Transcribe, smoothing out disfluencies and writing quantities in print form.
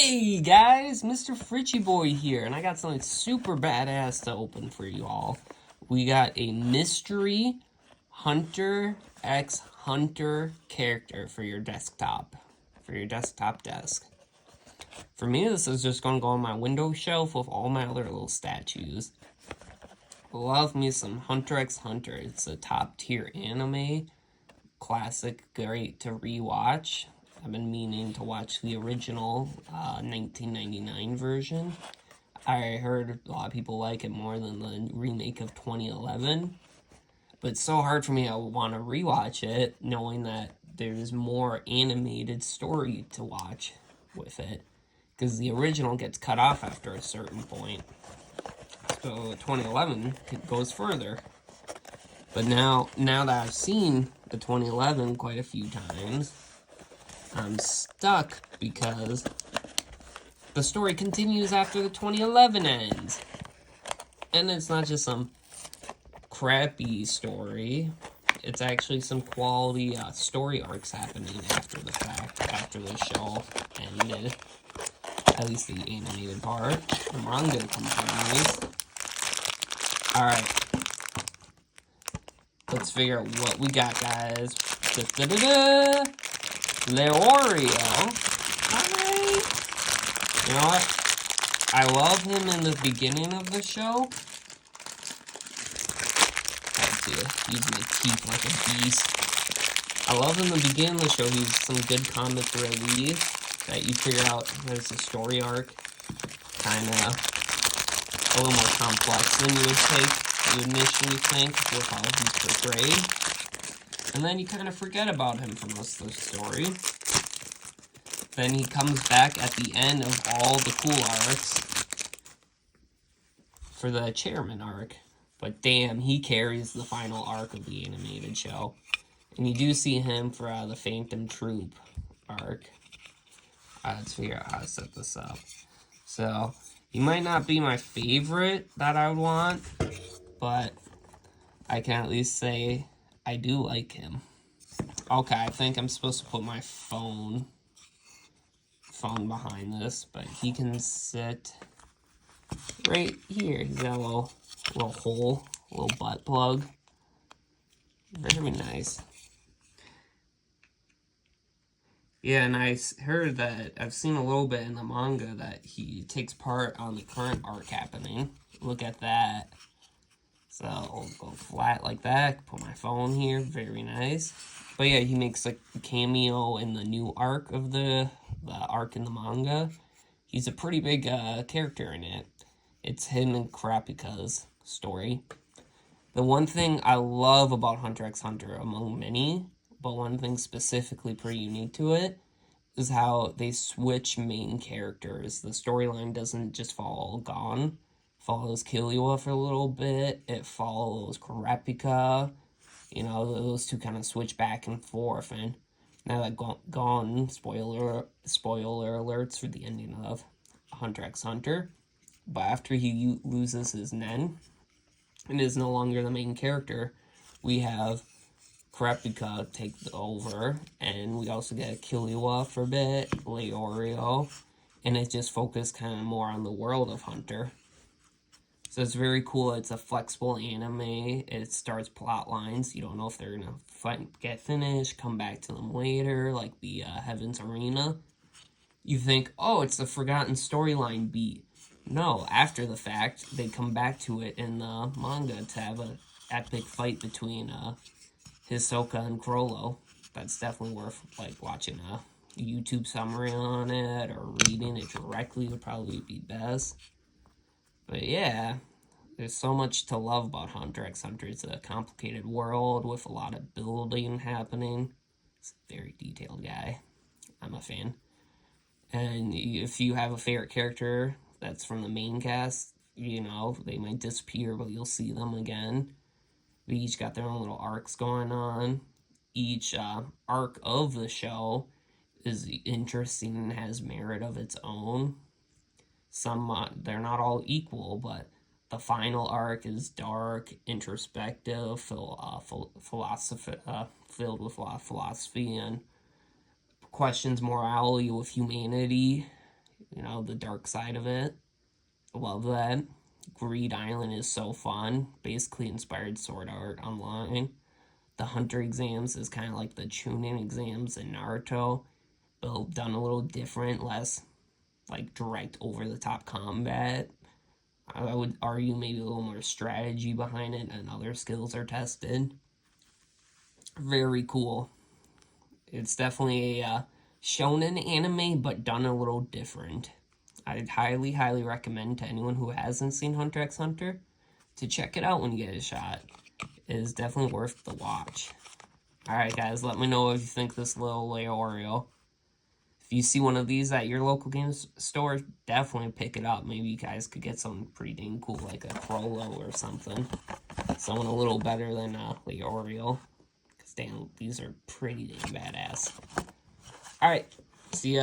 Hey guys, Mr. Fritchie Boy here, and I got something super badass to open for you all. We got a mystery Hunter x Hunter character for your desktop desk. For me, this is just going to go on my window shelf with all my other little statues. Love me some Hunter x Hunter. It's a top tier anime, classic, great to rewatch. I've been meaning to watch the original 1999 version. I heard a lot of people like it more than the remake of 2011. But it's so hard for me, I want to rewatch it, knowing that there's more animated story to watch with it. Because the original gets cut off after a certain point. So 2011 goes further. But now that I've seen the 2011 quite a few times, I'm stuck because the story continues after the 2011 ends. And it's not just some crappy story. It's actually some quality story arcs happening after the fact, after the show ended. At least the animated part. The manga continues. Alright. Let's figure out what we got, guys. Da-da-da-da! Leorio. Alright. You know what? I love him in the beginning of the show. Let's see. He's my teeth like a beast. I love in the beginning of the show. He's some good comic relief that you figure out there's a story arc. Kind of a little more complex than you initially think with how he's portrayed. And then you kind of forget about him for most of the story. Then he comes back at the end of all the cool arcs for the chairman arc. But damn, he carries the final arc of the animated show. And you do see him for the Phantom Troop arc. Let's figure out how to set this up. So, he might not be my favorite that I would want, but I can at least say I do like him. Okay, I think I'm supposed to put my phone behind this, but he can sit right here. He's got a little hole, a little butt plug. Very nice. Yeah, and I heard that, I've seen a little bit in the manga that he takes part on the current arc happening. Look at that. So, I'll go flat like that, put my phone here, very nice. But yeah, he makes a cameo in the new arc of the arc in the manga. He's a pretty big character in it. It's him and Kurapika's story. The one thing I love about Hunter x Hunter, among many, but one thing specifically pretty unique to it, is how they switch main characters. The storyline doesn't just follow Gon. Follows Killua for a little bit. It follows Kurapika. You know, those two kind of switch back and forth. And now that Gon, spoiler alerts for the ending of Hunter x Hunter. But after he loses his Nen and is no longer the main character, we have Kurapika take over, and we also get Killua for a bit, Leorio, and it just focused kind of more on the world of Hunter. So it's very cool. It's a flexible anime. It starts plot lines. You don't know if they're gonna get finished, come back to them later, like the Heaven's Arena. You think, oh, it's a forgotten storyline beat. No, after the fact, they come back to it in the manga to have an epic fight between Hisoka and Chrollo. That's definitely worth watching a YouTube summary on it or reading it directly would probably be best. But yeah, there's so much to love about Hunter x Hunter. It's a complicated world with a lot of building happening. It's a very detailed guy. I'm a fan. And if you have a favorite character that's from the main cast, you know, they might disappear, but you'll see them again. They each got their own little arcs going on. Each arc of the show is interesting and has merit of its own. Some, they're not all equal, but the final arc is dark, introspective, filled with a lot of philosophy and questions morality with humanity. you know, the dark side of it. Love that. Greed Island is so fun. Basically inspired Sword Art Online. The Hunter exams is kind of like the Chunin exams in Naruto, but done a little different, less like direct over the top combat. I would argue maybe a little more strategy behind it and other skills are tested. Very cool. It's definitely a shonen anime, but done a little different. I'd highly recommend to anyone who hasn't seen Hunter x Hunter to check it out when you get a shot. It is definitely worth the watch. Alright guys, let me know if you think this little Leorio. If you see one of these at your local games store, definitely pick it up. Maybe you guys could get something pretty dang cool, like a Frollo or something. Someone a little better than Leorio. Because damn, these are pretty dang badass. Alright, see ya.